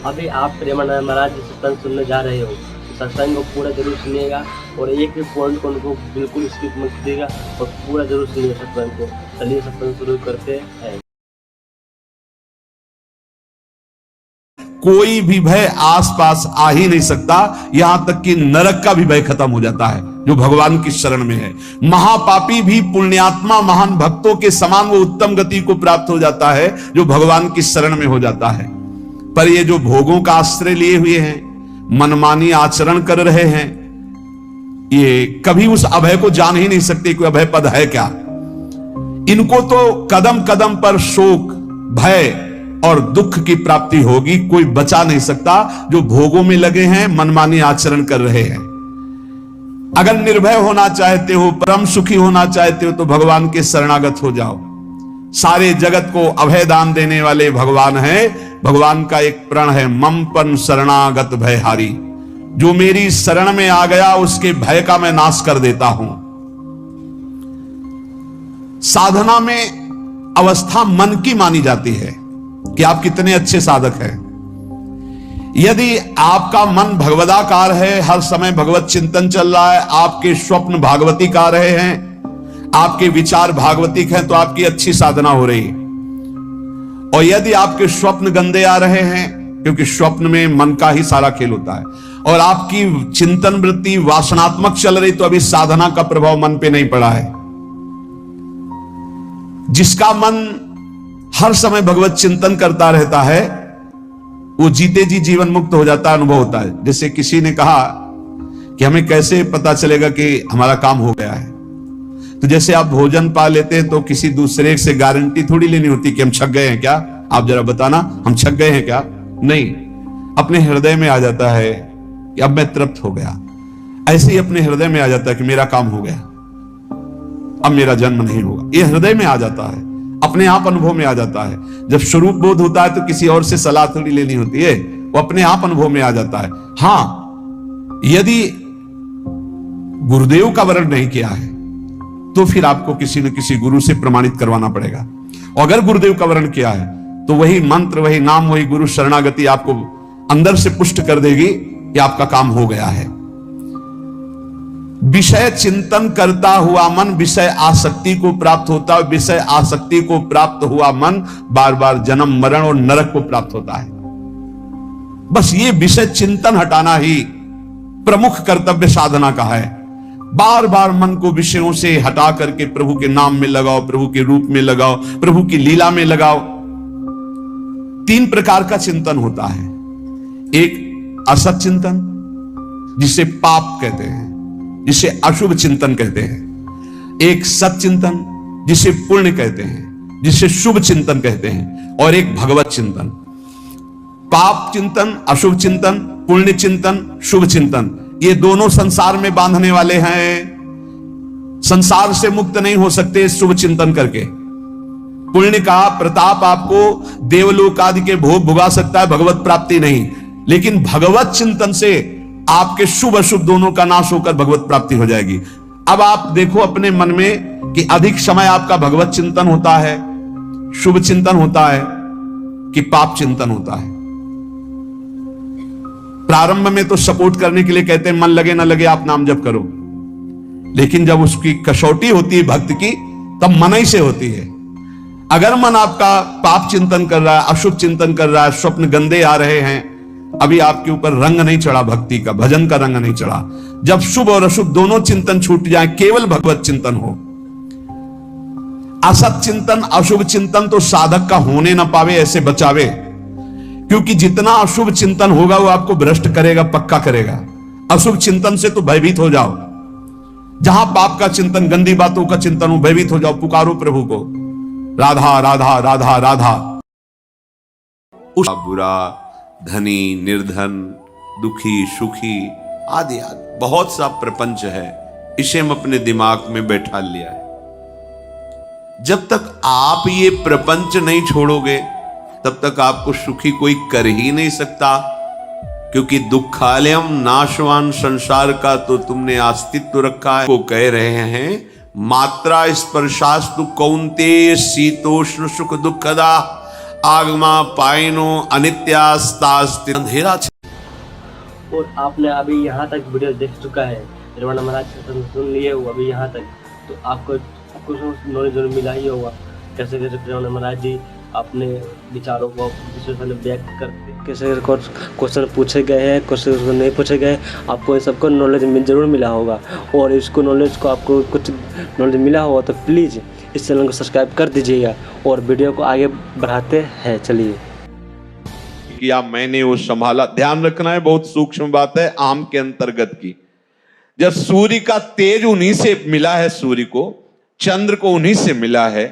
अभी आप प्रेमानंद महाराज जी सत्संग सुनने जा रहे हो, सत्संग को पूरा जरूर सुनिएगा और एक भी पॉइंट को उनको बिल्कुल स्किप मत कीजिएगा और पूरा जरूर सुनिए सत्संग को। चलिए सत्संग शुरू करते हैं। कोई भी भय आसपास आ ही नहीं सकता, यहां तक कि नरक का भी भय खत्म हो जाता है जो भगवान की शरण में है। महापापी भी पुण्यात्मा महान भक्तों के समान वो उत्तम गति को प्राप्त हो जाता है जो भगवान की शरण में हो जाता है। पर ये जो भोगों का आश्रय लिए हुए हैं, मनमानी आचरण कर रहे हैं, ये कभी उस अभय को जान ही नहीं सकते कोई अभय पद है क्या। इनको तो कदम कदम पर शोक, भय और दुख की प्राप्ति होगी। कोई बचा नहीं सकता जो भोगों में लगे हैं, मनमानी आचरण कर रहे हैं। अगर निर्भय होना चाहते हो, परम सुखी होना चाहते हो, तो भगवान के शरणागत हो जाओ। सारे जगत को अभय दान देने वाले भगवान है। भगवान का एक प्रण है, ममपन शरणागत भयहारी। जो मेरी शरण में आ गया उसके भय का मैं नाश कर देता हूं। साधना में अवस्था मन की मानी जाती है कि आप कितने अच्छे साधक हैं। यदि आपका मन भगवदाकार है, हर समय भगवत चिंतन चल रहा है, आपके स्वप्न भागवती का रहे हैं, आपके विचार भागवतिक हैं, तो आपकी अच्छी साधना हो रही है। और यदि आपके स्वप्न गंदे आ रहे हैं, क्योंकि स्वप्न में मन का ही सारा खेल होता है, और आपकी चिंतन वृत्ति वासनात्मक चल रही, तो अभी साधना का प्रभाव मन पे नहीं पड़ा है। जिसका मन हर समय भगवत चिंतन करता रहता है, वो जीते जी जीवन मुक्त हो जाता है, अनुभव होता है। जैसे किसी ने कहा कि हमें कैसे पता चलेगा कि हमारा काम हो गया है, तो जैसे आप भोजन पा लेते हैं तो किसी दूसरे से गारंटी थोड़ी लेनी होती कि हम छक गए हैं क्या, आप जरा बताना हम छक गए हैं क्या। नहीं, अपने हृदय में आ जाता है कि अब मैं तृप्त हो गया। ऐसे ही अपने हृदय में आ जाता है कि मेरा काम हो गया, अब मेरा जन्म नहीं होगा। ये हृदय में आ जाता है, अपने आप अनुभव में आ जाता है। जब स्वरूप बोध होता है तो किसी और से सलाह थोड़ी लेनी होती है, वो अपने आप अनुभव में आ जाता है। हां, यदि गुरुदेव का वर्ण नहीं किया है तो फिर आपको किसी न किसी गुरु से प्रमाणित करवाना पड़ेगा। और अगर गुरुदेव का वर्ण किया है तो वही मंत्र, वही नाम, वही गुरु शरणागति आपको अंदर से पुष्ट कर देगी कि आपका काम हो गया है। विषय चिंतन करता हुआ मन विषय आसक्ति को प्राप्त होता है। विषय आसक्ति को प्राप्त हुआ मन बार बार जन्म, मरण और नरक को प्राप्त होता है। बस ये विषय चिंतन हटाना ही प्रमुख कर्तव्य साधना का है। बार बार मन को विषयों से हटा करके प्रभु के नाम में लगाओ, प्रभु के रूप में लगाओ, प्रभु की लीला में लगाओ। 3 प्रकार का चिंतन होता है। एक असत चिंतन, जिसे पाप कहते हैं, जिसे अशुभ चिंतन कहते हैं। एक सत चिंतन, जिसे पुण्य कहते हैं, जिसे शुभ चिंतन कहते हैं। और एक भगवत चिंतन। पाप चिंतन, अशुभ चिंतन, पुण्य चिंतन, शुभ चिंतन, ये दोनों संसार में बांधने वाले हैं। संसार से मुक्त नहीं हो सकते शुभ चिंतन करके। पुण्य का प्रताप आपको देवलोक आदि के भोग भुगा सकता है, भगवत प्राप्ति नहीं। लेकिन भगवत चिंतन से आपके शुभ अशुभ दोनों का नाश होकर भगवत प्राप्ति हो जाएगी। अब आप देखो अपने मन में कि अधिक समय आपका भगवत चिंतन होता है, शुभ चिंतन होता है, कि पाप चिंतन होता है। प्रारंभ में तो सपोर्ट करने के लिए कहते हैं मन लगे ना लगे आप नाम जप करो, लेकिन जब उसकी कसौटी होती है भक्त की, तब मन ही से होती है। अगर मन आपका पाप चिंतन कर रहा है, अशुभ चिंतन कर रहा है, स्वप्न गंदे आ रहे हैं, अभी आपके ऊपर रंग नहीं चढ़ा भक्ति का, भजन का रंग नहीं चढ़ा। जब शुभ और अशुभ दोनों चिंतन छूट जाए, केवल भगवत चिंतन हो। असत चिंतन, अशुभ चिंतन तो साधक का होने ना पावे, ऐसे बचावे। क्योंकि जितना अशुभ चिंतन होगा वो आपको भ्रष्ट करेगा, पक्का करेगा। अशुभ चिंतन से तो भयभीत हो जाओ। जहां पाप का चिंतन, गंदी बातों का चिंतन हो, भयभीत हो जाओ, पुकारो प्रभु को, राधा राधा राधा राधा। बुरा, धनी, निर्धन, दुखी, सुखी आदि आदि बहुत सा प्रपंच है, इसे हम अपने दिमाग में बैठा लिया है। जब तक आप ये प्रपंच नहीं छोड़ोगे तब तक आपको सुखी कोई कर ही नहीं सकता। क्योंकि दुखालयम नाशवान संसार का तो तुमने अस्तित्व रखा है। वो कह रहे हैं मात्रा स्पर्शास्तु कौन्तेय शीतोष्ण सुख दुखदा आगमा पाइनो अनित्यास्तास्ति अंधेरा छे। और आपने अभी यहाँ तक वीडियो देख चुका है, रमण महाराज से सुन लिए हो अभी यहाँ तक, तो आपको नॉलेज जरूर मिला ही होगा कैसे कैसे रमण महाराज जी अपने विचारों को दूसरे सामने व्यक्त करते, कैसे क्वेश्चन पूछे गए हैं, क्वेश्चन नहीं पूछे गए, आपको इन सबको नॉलेज जरूर मिला होगा। और इसको नॉलेज को आपको कुछ नॉलेज मिला होगा तो प्लीज़ इस चैनल को सब्सक्राइब कर दीजिएगा और वीडियो को आगे बढ़ाते हैं। चलिए किया मैंने वो संभाला। ध्यान रखना है, बहुत सूक्ष्म बात है, आम के अंतर्गत की। जब सूर्य का तेज उन्हीं से मिला है, सूर्य को, चंद्र को उन्हीं से मिला है,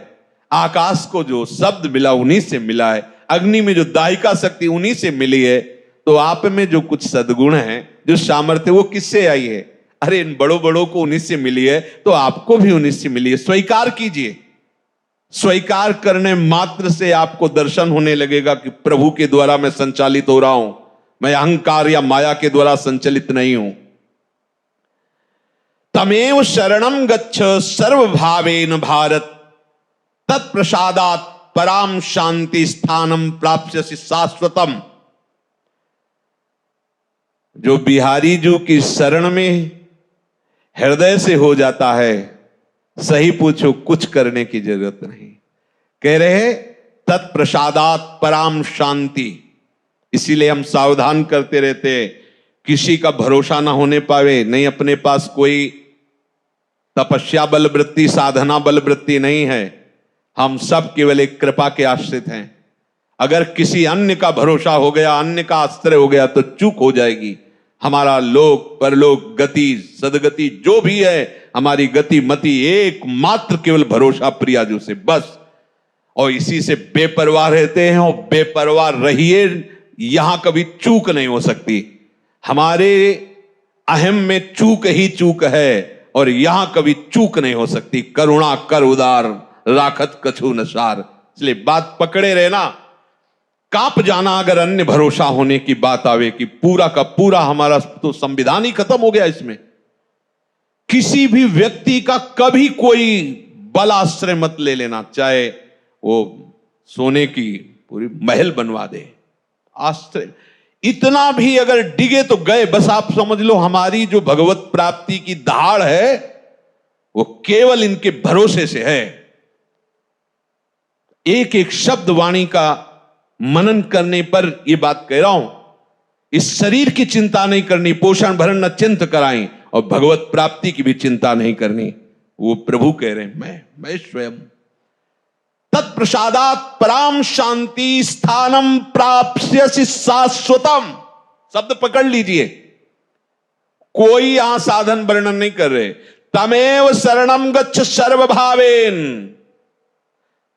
आकाश को जो शब्द मिला उन्हीं से मिला है, अग्नि में जो दाहिका शक्ति उन्हीं से मिली है, तो आप में जो कुछ सद्गुण है, जो सामर्थ्य, वो किससे आई है? अरे इन बड़ों बड़ों को उन्हीं से मिली है, तो आपको भी उन्हीं से मिली है। स्वीकार कीजिए। स्वीकार करने मात्र से आपको दर्शन होने लगेगा कि प्रभु के द्वारा मैं संचालित हो रहा हूं, मैं अहंकार या माया के द्वारा संचालित नहीं हूं। तमेव शरणम गच्छ सर्वभावेन भारत, तत्प्रसादात् पराम शांति स्थानम प्राप्स्यसि शाश्वतम। जो बिहारी जी की शरण में हृदय से हो जाता है, सही पूछो कुछ करने की जरूरत नहीं। कह रहे तत्प्रसादात् पराम शांति। इसीलिए हम सावधान करते रहते, किसी का भरोसा ना होने पावे। नहीं, अपने पास कोई तपस्या बल वृत्ति, साधना बल वृत्ति नहीं है, हम सब केवल एक कृपा के आश्रित हैं। अगर किसी अन्य का भरोसा हो गया, अन्य का आश्रय हो गया, तो चूक हो जाएगी। हमारा लोक परलोक गति सदगति जो भी है, हमारी गति मति एकमात्र केवल भरोसा प्रियाजू से, बस। और इसी से बेपरवाह रहते हैं, और बेपरवाह रहिए, यहां कभी चूक नहीं हो सकती। हमारे अहम में चूक ही चूक है, और यहां कभी चूक नहीं हो सकती। करुणा कर उदार, राखत कछु नसार। इसलिए बात पकड़े रहना। कांप जाना अगर अन्य भरोसा होने की बात आवे कि पूरा का पूरा हमारा तो संविधान ही खत्म हो गया। इसमें किसी भी व्यक्ति का कभी कोई बल आश्रय मत ले लेना, चाहे वो सोने की पूरी महल बनवा दे, आश्रय इतना भी अगर डिगे तो गए। बस आप समझ लो, हमारी जो भगवत प्राप्ति की दहाड़ है वो केवल इनके भरोसे से है। एक एक शब्द वाणी का मनन करने पर यह बात कह रहा हूं। इस शरीर की चिंता नहीं करनी, पोषण भरण न चिंत कराएं, और भगवत प्राप्ति की भी चिंता नहीं करनी। वो प्रभु कह रहे हैं, मैं स्वयं। तत्प्रसादात् पराम शांति स्थानम प्राप्स्यसि शाश्वतम। शब्द पकड़ लीजिए, कोई यहां साधन वर्णन नहीं कर रहे। तमेव शरणम गच्छ सर्वभावेन।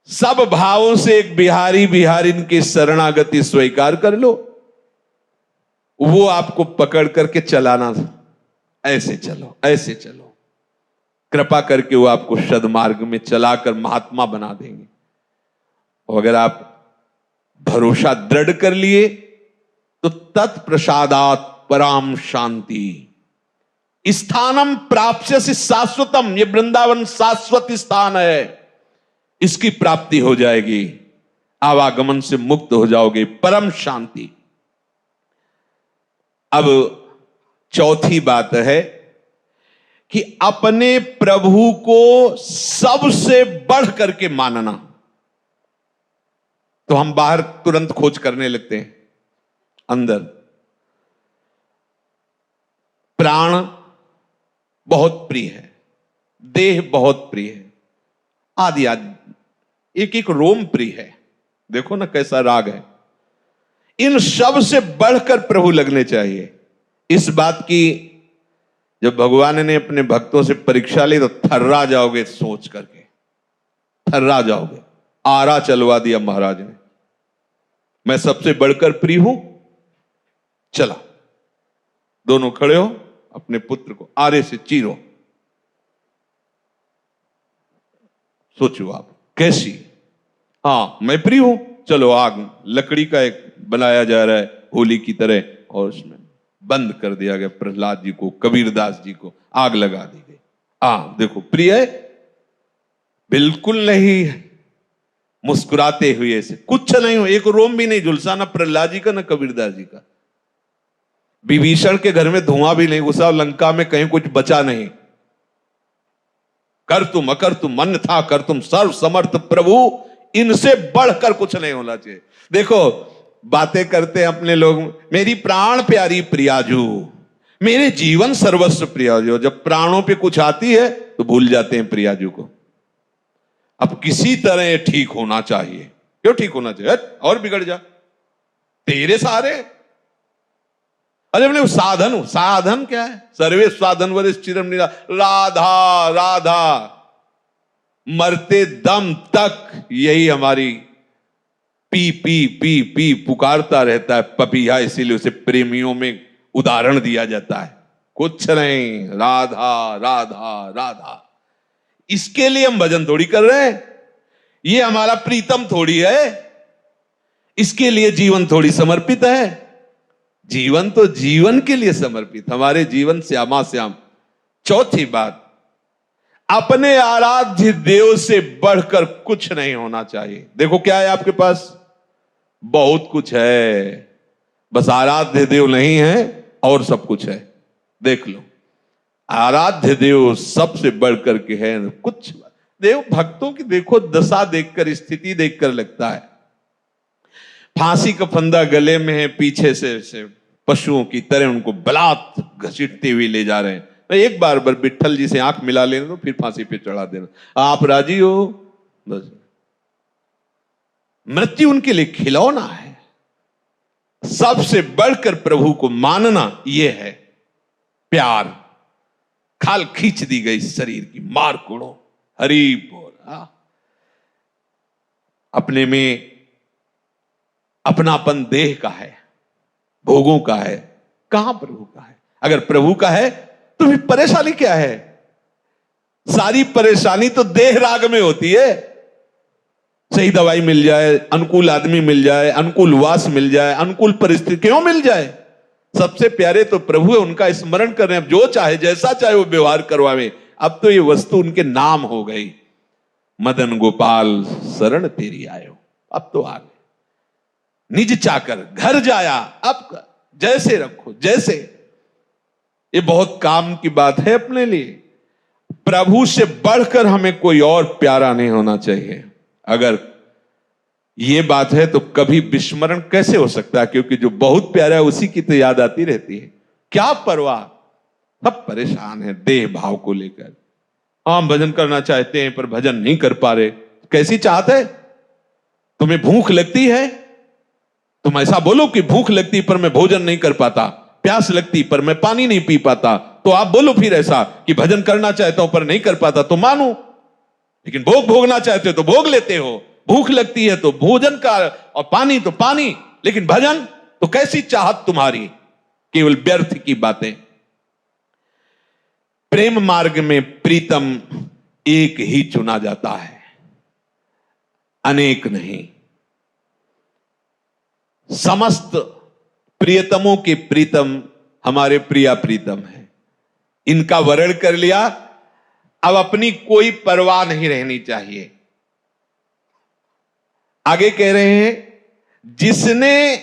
सब भावों से एक बिहारी बिहारिन की शरणागति स्वीकार कर लो, वो आपको पकड़ करके चलाना। ऐसे चलो, ऐसे चलो, कृपा करके वो आपको सद्मार्ग में चलाकर महात्मा बना देंगे। और अगर आप भरोसा दृढ़ कर लिए तो तत्प्रसादात् पराम शांति स्थानम प्राप्स्यसि शाश्वतम। ये वृंदावन शाश्वत स्थान है, इसकी प्राप्ति हो जाएगी, आवागमन से मुक्त हो जाओगे, परम शांति। अब चौथी बात है कि अपने प्रभु को सबसे बढ़ करके मानना। तो हम बाहर तुरंत खोज करने लगते हैं, अंदर प्राण बहुत प्रिय है, देह बहुत प्रिय है, आदि आदि एक एक रोम प्रिय है। देखो ना कैसा राग है। इन सब से बढ़कर प्रभु लगने चाहिए। इस बात की जब भगवान ने अपने भक्तों से परीक्षा ली तो थर्रा जाओगे, सोच करके थर्रा जाओगे। आरा चलवा दिया महाराज ने, मैं सबसे बढ़कर प्रिय हूं। चला, दोनों खड़े हो, अपने पुत्र को आरे से चीरो। सोचो आप कैसी। हाँ, मैं प्रिय हूं, चलो आग, लकड़ी का एक बनाया जा रहा है होली की तरह, और उसमें बंद कर दिया गया प्रहलाद जी को, कबीरदास जी को आग लगा दी गई। देखो प्रिय है? बिल्कुल नहीं। मुस्कुराते हुए से, कुछ नहीं हो, एक रोम भी नहीं झुलसा, ना प्रहलाद जी का ना कबीरदास जी का। विभीषण के घर में धुआं भी नहीं घुसा, लंका में कहीं कुछ बचा नहीं। कर तुम अकर तुम मन था, कर तुम सर्व समर्थ प्रभु, इनसे बढ़कर कुछ नहीं होना चाहिए। देखो बातें करते हैं अपने लोग, मेरी प्राण प्यारी प्रियाजू, मेरे जीवन सर्वस्व प्रियाजू, जब प्राणों पे कुछ आती है तो भूल जाते हैं प्रियाजू को। अब किसी तरह ये ठीक होना चाहिए। क्यों ठीक होना चाहिए? और बिगड़ जा, तेरे सहारे। अरे बोले साधन, साधन क्या है? सर्वे साधन वरिष्ठ चिरम निरा, राधा राधा, मरते दम तक यही हमारी पी पी पी पी पुकारता रहता है पपीहा, इसीलिए उसे प्रेमियों में उदाहरण दिया जाता है। कुछ नहीं, राधा राधा राधा। इसके लिए हम भजन थोड़ी कर रहे हैं, ये हमारा प्रीतम थोड़ी है, इसके लिए जीवन थोड़ी समर्पित है। जीवन तो जीवन के लिए समर्पित, हमारे जीवन श्यामा श्याम। चौथी बात, अपने आराध्य देव से बढ़कर कुछ नहीं होना चाहिए। देखो क्या है आपके पास? बहुत कुछ है, बस आराध्य देव नहीं है और सब कुछ है। देख लो, आराध्य देव सबसे बढ़कर के है। कुछ देव भक्तों की देखो दशा देखकर, स्थिति देखकर लगता है फांसी का फंदा गले में है, पीछे से पशुओं की तरह उनको बलात् घसीटते हुए ले जा रहे हैं। एक बार विट्ठल जी से आंख मिला लेना तो फिर फांसी पे चढ़ा देना, आप राजी हो बस। मृत्यु उनके लिए खिलौना है। सबसे बढ़कर प्रभु को मानना यह है प्यार। खाल खींच दी गई शरीर की, मार कोड़ो, हरि बोल। अपने में अपनापन देह का है, भोगों का है, कहां प्रभु का है? अगर प्रभु का है तो फिर परेशानी क्या है? सारी परेशानी तो देह राग में होती है। सही दवाई मिल जाए, अनुकूल आदमी मिल जाए, अनुकूल वास मिल जाए, अनुकूल परिस्थिति क्यों मिल जाए? सबसे प्यारे तो प्रभु है, उनका स्मरण कर रहे हैं। जो चाहे जैसा चाहे वो व्यवहार करवावे। अब तो ये वस्तु उनके नाम हो गई, मदन गोपाल शरण तेरी आयो। अब तो आ गए निज चाकर घर जाया, अब जैसे रखो जैसे। ये बहुत काम की बात है अपने लिए। प्रभु से बढ़कर हमें कोई और प्यारा नहीं होना चाहिए। अगर ये बात है तो कभी विस्मरण कैसे हो सकता है? क्योंकि जो बहुत प्यारा है उसी की तो याद आती रहती है। क्या परवाह, सब परेशान है देह भाव को लेकर। हम भजन करना चाहते हैं पर भजन नहीं कर पा रहे। कैसी चाहत है? तुम्हें भूख लगती है, तुम ऐसा बोलो कि भूख लगती पर मैं भोजन नहीं कर पाता, प्यास लगती पर मैं पानी नहीं पी पाता। तो आप बोलो फिर ऐसा कि भजन करना चाहता हूं पर नहीं कर पाता, तो मानो। लेकिन भोग भोगना चाहते हो तो भोग लेते हो, भूख लगती है तो भोजन का, और पानी तो पानी, लेकिन भजन तो कैसी चाहत तुम्हारी? केवल व्यर्थ की बातें। प्रेम मार्ग में प्रीतम एक ही चुना जाता है, अनेक नहीं। समस्त प्रियतमों के प्रीतम हमारे प्रिया प्रीतम है। इनका वर्ण कर लिया, अब अपनी कोई परवाह नहीं रहनी चाहिए। आगे कह रहे हैं, जिसने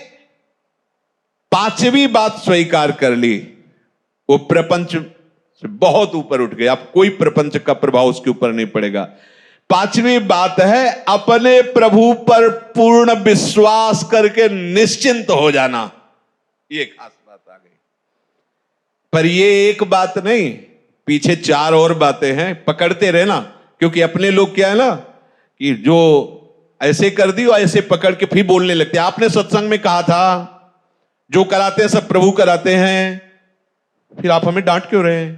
पांचवी बात स्वीकार कर ली वो प्रपंच से बहुत ऊपर उठ गया। अब कोई प्रपंच का प्रभाव उसके ऊपर नहीं पड़ेगा। पांचवी बात है अपने प्रभु पर पूर्ण विश्वास करके निश्चिंत हो जाना। ये खास बात आ गई। पर ये एक बात नहीं, पीछे चार और बातें हैं, पकड़ते रहना। क्योंकि अपने लोग क्या है ना कि जो ऐसे कर दी और ऐसे पकड़ के फिर बोलने लगते हैं। आपने सत्संग में कहा था जो कराते हैं सब प्रभु कराते हैं, फिर आप हमें डांट क्यों रहे हैं?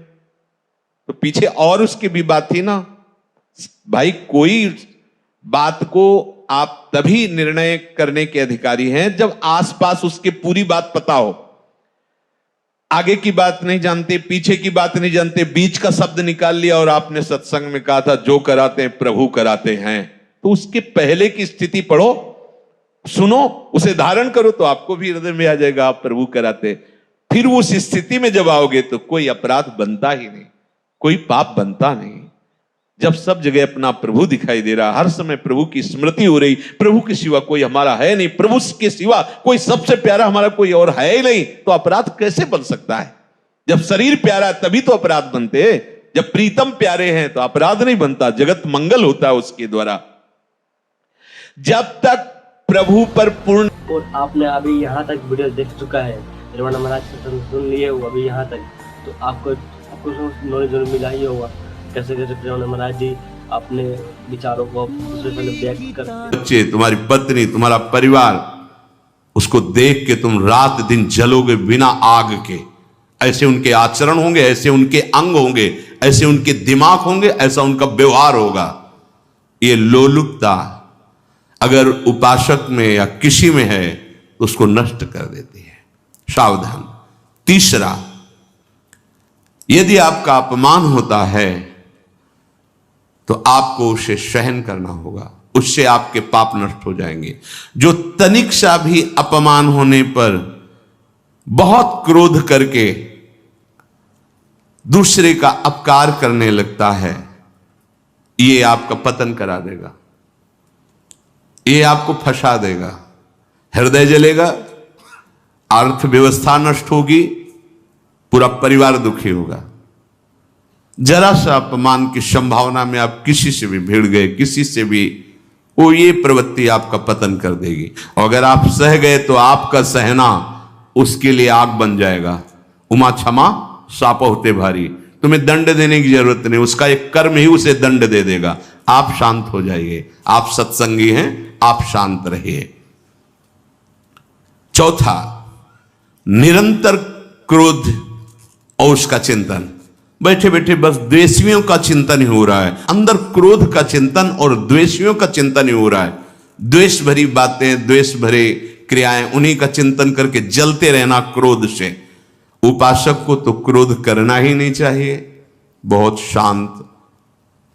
तो पीछे और उसकी भी बात थी ना भाई। कोई बात को आप तभी निर्णय करने के अधिकारी हैं जब आसपास उसके पूरी बात पता हो। आगे की बात नहीं जानते, पीछे की बात नहीं जानते, बीच का शब्द निकाल लिया और आपने सत्संग में कहा था जो कराते हैं प्रभु कराते हैं, तो उसके पहले की स्थिति पढ़ो, सुनो, उसे धारण करो तो आपको भी हृदय में आ जाएगा आप प्रभु कराते। फिर उस स्थिति में जब आओगे तो कोई अपराध बनता ही नहीं, कोई पाप बनता नहीं। जब सब जगह अपना प्रभु दिखाई दे रहा, हर समय प्रभु की स्मृति हो रही, प्रभु के सिवा कोई हमारा है नहीं, प्रभु के सिवा कोई सबसे प्यारा हमारा कोई और है ही नहीं, तो अपराध कैसे बन सकता है? जब शरीर प्यारा है तभी तो अपराध बनते हैं। जब प्रीतम प्यारे हैं तो अपराध नहीं बनता, जगत मंगल होता है उसके द्वारा। जब तक प्रभु पर पूर्ण। और आपने अभी यहाँ तक वीडियो देख चुका है, रमन महाराज से सुन लिए हो अभी यहाँ तक, तो आपको नॉलेज जरूर मिला ही होगा कैसे कैसे रमन महाराज जी अपने विचारों को दूसरे से व्यक्त करते। बच्चे, तुम्हारी पत्नी, तुम्हारा परिवार, उसको देख के तुम रात दिन जलोगे बिना आग के। ऐसे उनके आचरण होंगे, ऐसे उनके अंग होंगे, ऐसे उनके दिमाग होंगे, ऐसा उनका व्यवहार होगा। ये लोलुपता अगर उपासक में या किसी में है तो उसको नष्ट कर देती है। सावधान। तीसरा, यदि आपका अपमान होता है तो आपको उसे सहन करना होगा, उससे आपके पाप नष्ट हो जाएंगे। जो तनिक सा भी अपमान होने पर बहुत क्रोध करके दूसरे का अपकार करने लगता है, ये आपका पतन करा देगा, ये आपको फंसा देगा, हृदय जलेगा, अर्थव्यवस्था नष्ट होगी, पूरा परिवार दुखी होगा। जरा सा अपमान की संभावना में आप किसी से भी भिड़ गए, किसी से भी, वो ये प्रवृत्ति आपका पतन कर देगी। और अगर आप सह गए तो आपका सहना उसके लिए आग बन जाएगा। उमा क्षमा साप होते भारी, तुम्हें दंड देने की जरूरत नहीं, उसका एक कर्म ही उसे दंड दे देगा। आप शांत हो जाइए, आप सत्संगी हैं, आप शांत रहिए। चौथा, निरंतर क्रोध और उसका चिंतन। बैठे बैठे बस द्वेषियों का चिंतन ही हो रहा है, अंदर क्रोध का चिंतन और द्वेषियों का चिंतन ही हो रहा है। द्वेष भरी बातें, द्वेष भरे क्रियाएं, उन्हीं का चिंतन करके जलते रहना क्रोध से। उपासक को तो क्रोध करना ही नहीं चाहिए, बहुत शांत।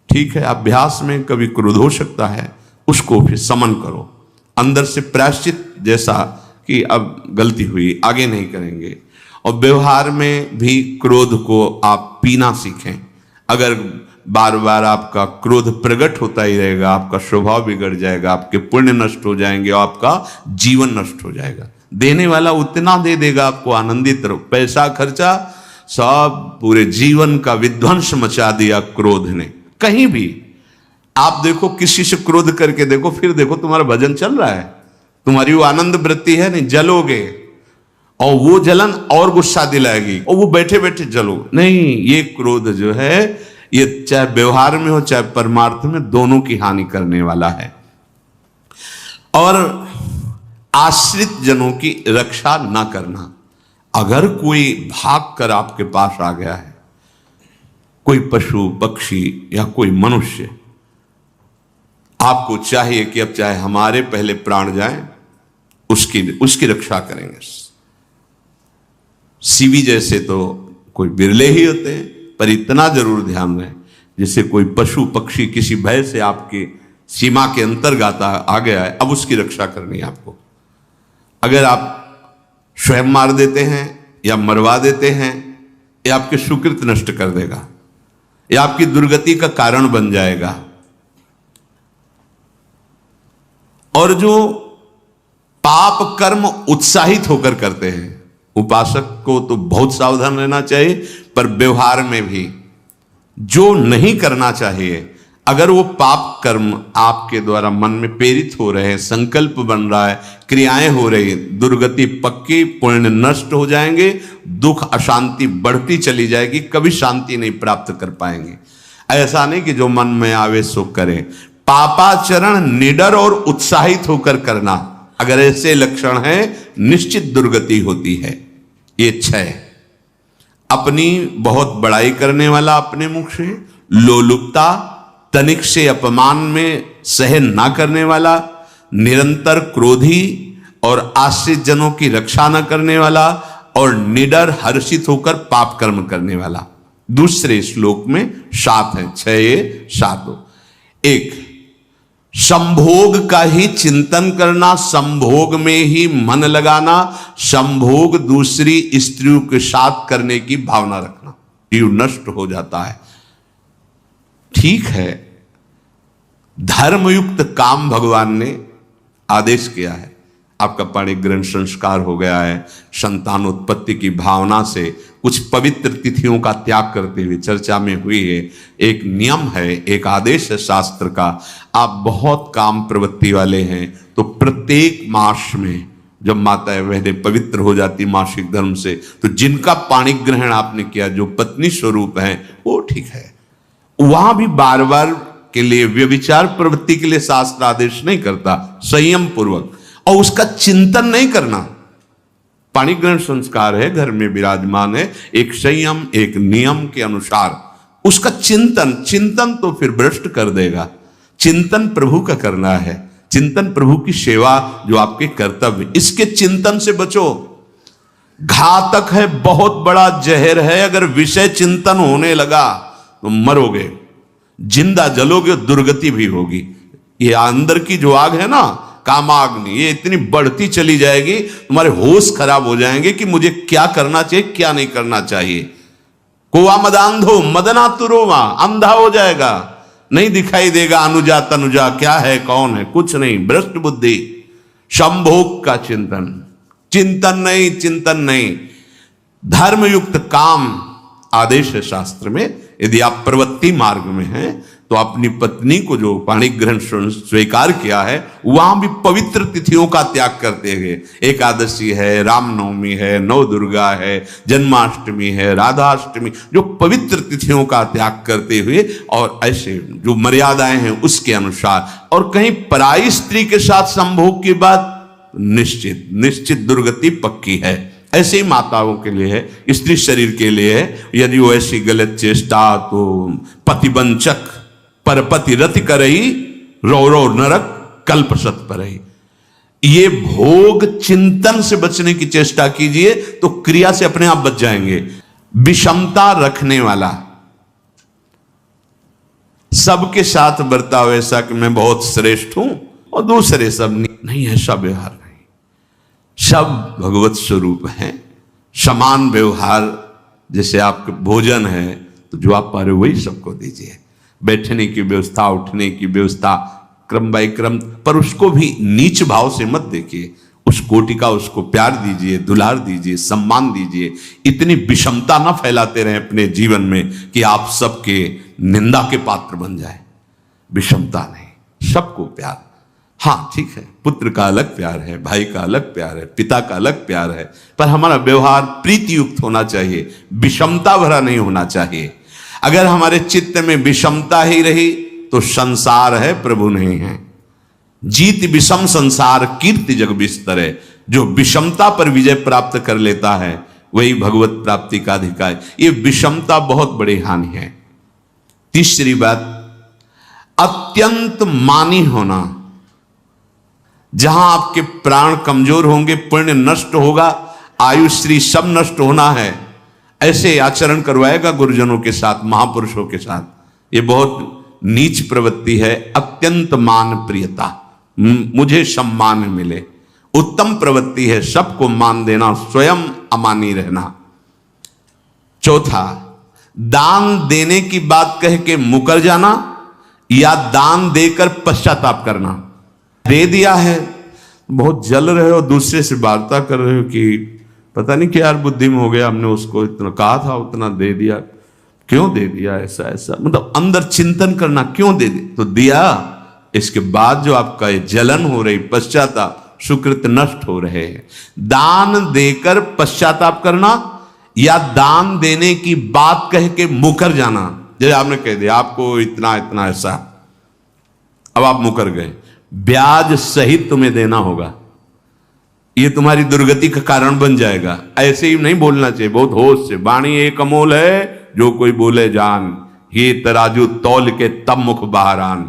ठीक है, अभ्यास में कभी क्रोध हो सकता है, उसको फिर समन करो, अंदर से प्रायश्चित जैसा कि अब गलती हुई, आगे नहीं करेंगे। और व्यवहार में भी क्रोध को आप पीना सीखें। अगर बार बार आपका क्रोध प्रकट होता ही रहेगा, आपका स्वभाव बिगड़ जाएगा, आपके पुण्य नष्ट हो जाएंगे और आपका जीवन नष्ट हो जाएगा। देने वाला उतना दे देगा आपको, आनंदित रहो। पैसा खर्चा सब पूरे जीवन का विध्वंस मचा दिया क्रोध ने। कहीं भी आप देखो, किसी से क्रोध करके देखो, फिर देखो तुम्हारा भजन चल रहा है, तुम्हारी वो आनंद वृत्ति है नहीं, जलोगे और वो जलन और गुस्सा दिलाएगी और वो बैठे बैठे जलो नहीं। ये क्रोध जो है, ये चाहे व्यवहार में हो चाहे परमार्थ में, दोनों की हानि करने वाला है। और आश्रित जनों की रक्षा ना करना। अगर कोई भाग कर आपके पास आ गया है, कोई पशु पक्षी या कोई मनुष्य, आपको चाहिए कि अब चाहे हमारे पहले प्राण जाएं, उसकी रक्षा करेंगे। सीवी जैसे तो कोई बिरले ही होते हैं, पर इतना जरूर ध्यान रहे, जैसे कोई पशु पक्षी किसी भय से आपके सीमा के अंतर्गत आ गया है, अब उसकी रक्षा करनी है आपको। अगर आप स्वयं मार देते हैं या मरवा देते हैं, यह आपके सुकृत नष्ट कर देगा, यह आपकी दुर्गति का कारण बन जाएगा। और जो पाप कर्म उत्साहित होकर करते हैं, उपासक को तो बहुत सावधान रहना चाहिए, पर व्यवहार में भी जो नहीं करना चाहिए, अगर वो पाप कर्म आपके द्वारा मन में प्रेरित हो रहे हैं, संकल्प बन रहा है, क्रियाएं हो रही, दुर्गति पक्की, पुण्य नष्ट हो जाएंगे, दुख अशांति बढ़ती चली जाएगी, कभी शांति नहीं प्राप्त कर पाएंगे। ऐसा नहीं कि जो मन में आवे सो करे। पापाचरण निडर और उत्साहित होकर करना, अगर ऐसे लक्षण है, निश्चित दुर्गति होती है। ये 6, अपनी बहुत बड़ाई करने वाला अपने मुख से, लोलुपता, तनिक से अपमान में सहन ना करने वाला, निरंतर क्रोधी और आश्रित जनों की रक्षा न करने वाला, और निडर हर्षित होकर पाप कर्म करने वाला। दूसरे श्लोक में 7 है, 6 ये 7। 1, संभोग का ही चिंतन करना, संभोग में ही मन लगाना, संभोग दूसरी स्त्रियों के साथ करने की भावना रखना, जीव नष्ट हो जाता है। ठीक है, धर्मयुक्त काम भगवान ने आदेश किया है। आपका पाणी ग्रहण संस्कार हो गया है, संतानोत्पत्ति की भावना से कुछ पवित्र तिथियों का त्याग करते हुए चर्चा में हुई है। एक नियम है, एक आदेश है शास्त्र का। आप बहुत काम प्रवृत्ति वाले हैं तो प्रत्येक मास में जब माता बहनें पवित्र हो जाती मासिक धर्म से, तो जिनका पाणी ग्रहण आपने किया, जो पत्नी स्वरूप है, वो ठीक है। वहां भी बार बार के लिए व्यभिचार प्रवृत्ति के लिए शास्त्र आदेश नहीं करता, संयम पूर्वक, और उसका चिंतन नहीं करना। पाणी ग्रहण संस्कार है, घर में विराजमान है, एक संयम एक नियम के अनुसार उसका चिंतन तो फिर भ्रष्ट कर देगा। चिंतन प्रभु का करना है, चिंतन प्रभु की सेवा जो आपके कर्तव्य, इसके चिंतन से बचो। घातक है, बहुत बड़ा जहर है। अगर विषय चिंतन होने लगा तो मरोगे, जिंदा जलोगे, दुर्गति भी होगी। ये अंदर की जो आग है ना, कामाग्नि, ये इतनी बढ़ती चली जाएगी, तुम्हारे होश खराब हो जाएंगे कि मुझे क्या करना चाहिए, क्या नहीं करना चाहिए। कोआ मदांधो मदना तुरोमा, अंधा हो जाएगा, नहीं दिखाई देगा अनुजा तनुजा क्या है कौन है, कुछ नहीं, भ्रष्ट बुद्धि। संभोग का चिंतन नहीं। धर्मयुक्त काम आदेश है शास्त्र में। यदि आप प्रवृत्ति मार्ग में हैं तो अपनी पत्नी को जो पाणी ग्रहण स्वीकार किया है, वहां भी पवित्र तिथियों का त्याग करते हुए, एकादशी है, रामनवमी है, नव दुर्गा है, जन्माष्टमी है, राधाष्टमी, जो पवित्र तिथियों का त्याग करते हुए और ऐसे जो मर्यादाएं हैं उसके अनुसार, और कहीं पराई स्त्री के साथ संभोग की बात निश्चित दुर्गति पक्की है। ऐसे ही माताओं के लिए है, स्त्री शरीर के लिए है। यदि वो ऐसी गलत चेष्टा, तो पतिवंचक परपति रति करई, रो नरक कल्पसत परई। ये भोग चिंतन से बचने की चेष्टा कीजिए तो क्रिया से अपने आप बच जाएंगे। विषमता रखने वाला, सबके साथ बर्ताव ऐसा कि मैं बहुत श्रेष्ठ हूं और दूसरे सब नहीं, ऐसा व्यवहार नहीं। सब भगवत स्वरूप हैं, समान व्यवहार। जैसे आपके भोजन है तो जो आप पा रहे हो वही सबको दीजिए। बैठने की व्यवस्था, उठने की व्यवस्था, क्रम बाय क्रम, पर उसको भी नीच भाव से मत देखिए। उस कोटि का उसको प्यार दीजिए, दुलार दीजिए, सम्मान दीजिए। इतनी विषमता ना फैलाते रहें अपने जीवन में कि आप सबके निंदा के पात्र बन जाए। विषमता नहीं, सबको प्यार। हाँ ठीक है, पुत्र का अलग प्यार है, भाई का अलग प्यार है, पिता का अलग प्यार है, पर हमारा व्यवहार प्रीति युक्त होना चाहिए, विषमता भरा नहीं होना चाहिए। अगर हमारे चित्त में विषमता ही रही तो संसार है, प्रभु नहीं है। जीत विषम संसार कीर्ति जग बिस्तरे। जो विषमता पर विजय प्राप्त कर लेता है वही भगवत प्राप्ति का अधिकारी। ये विषमता बहुत बड़ी हानि है। तीसरी बात, अत्यंत मानी होना। जहां आपके प्राण कमजोर होंगे, पुण्य नष्ट होगा, आयुश्री सब नष्ट होना है, ऐसे आचरण करवाएगा गुरुजनों के साथ, महापुरुषों के साथ। ये बहुत नीच प्रवृत्ति है। अत्यंत मान प्रियता, मुझे सम्मान मिले, उत्तम प्रवृत्ति है। सबको मान देना, स्वयं अमानी रहना। चौथा, दान देने की बात कह के मुकर जाना या दान देकर पश्चाताप करना। दे दिया है, बहुत जल रहे हो, दूसरे से वार्ता कर रहे हो कि पता नहीं क्या यार बुद्धि में हो गया, हमने उसको इतना कहा था, उतना दे दिया, क्यों दे दिया, ऐसा ऐसा, मतलब अंदर चिंतन करना, क्यों दे दिया तो दिया। इसके बाद जो आपका ये जलन हो रही, पश्चाताप, सुकृत नष्ट हो रहे हैं। दान देकर पश्चाताप करना या दान देने की बात कह के मुकर जाना। जैसे आपने कह दिया आपको इतना इतना ऐसा, अब आप मुकर गए, ब्याज सहित तुम्हें देना होगा, ये तुम्हारी दुर्गति का कारण बन जाएगा। ऐसे ही नहीं बोलना चाहिए, बहुत होश से। वाणी एक अमोल है, जो कोई बोले जान, ये तराजू तौल के तब मुख बाहर आन।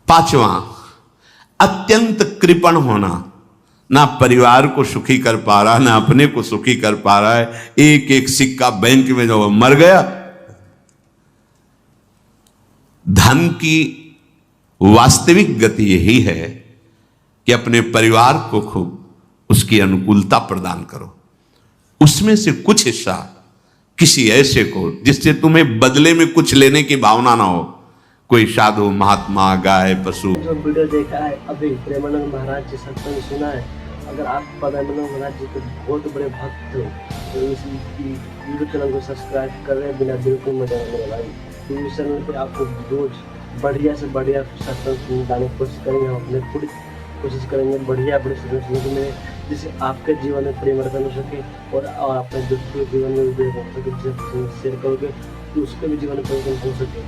पांचवा, अत्यंत कृपण होना। ना परिवार को सुखी कर पा रहा, ना अपने को सुखी कर पा रहा है। एक एक सिक्का बैंक में जो मर गया। धन की वास्तविक गति यही है कि अपने परिवार को खूब उसकी अनुकूलता प्रदान करो, उसमें से कुछ हिस्सा किसी ऐसे को जिससे तुम्हें बदले में कुछ लेने की भावना ना हो। कोई साधु, महात्मा, गाय, पशु। जो वीडियो देखा है अभी प्रेमानंद महाराज जी सत्संग सुना है, अगर आप प्रेमानंद महाराज जी के बहुत बड़े भक्त हो तो इस यूट्यूब चैनल को सब्सक्राइब कर रहे बिना बिल्कुल मजा नहीं मेरे भाई। तो इस चैनल पे आपको रोज बढ़िया से बढ़िया सत्संग सुनने की कोशिश करेंगे, हम अपने पूरी कोशिश करेंगे बढ़िया बड़े सत्संग सुनने के लिए, जिससे आपके जीवन में परिवर्तन हो सके और अपने दूसरे जीवन में भी हो सके। जिसे शेयर करोगे तो उसके भी जीवन में परिवर्तन हो सके।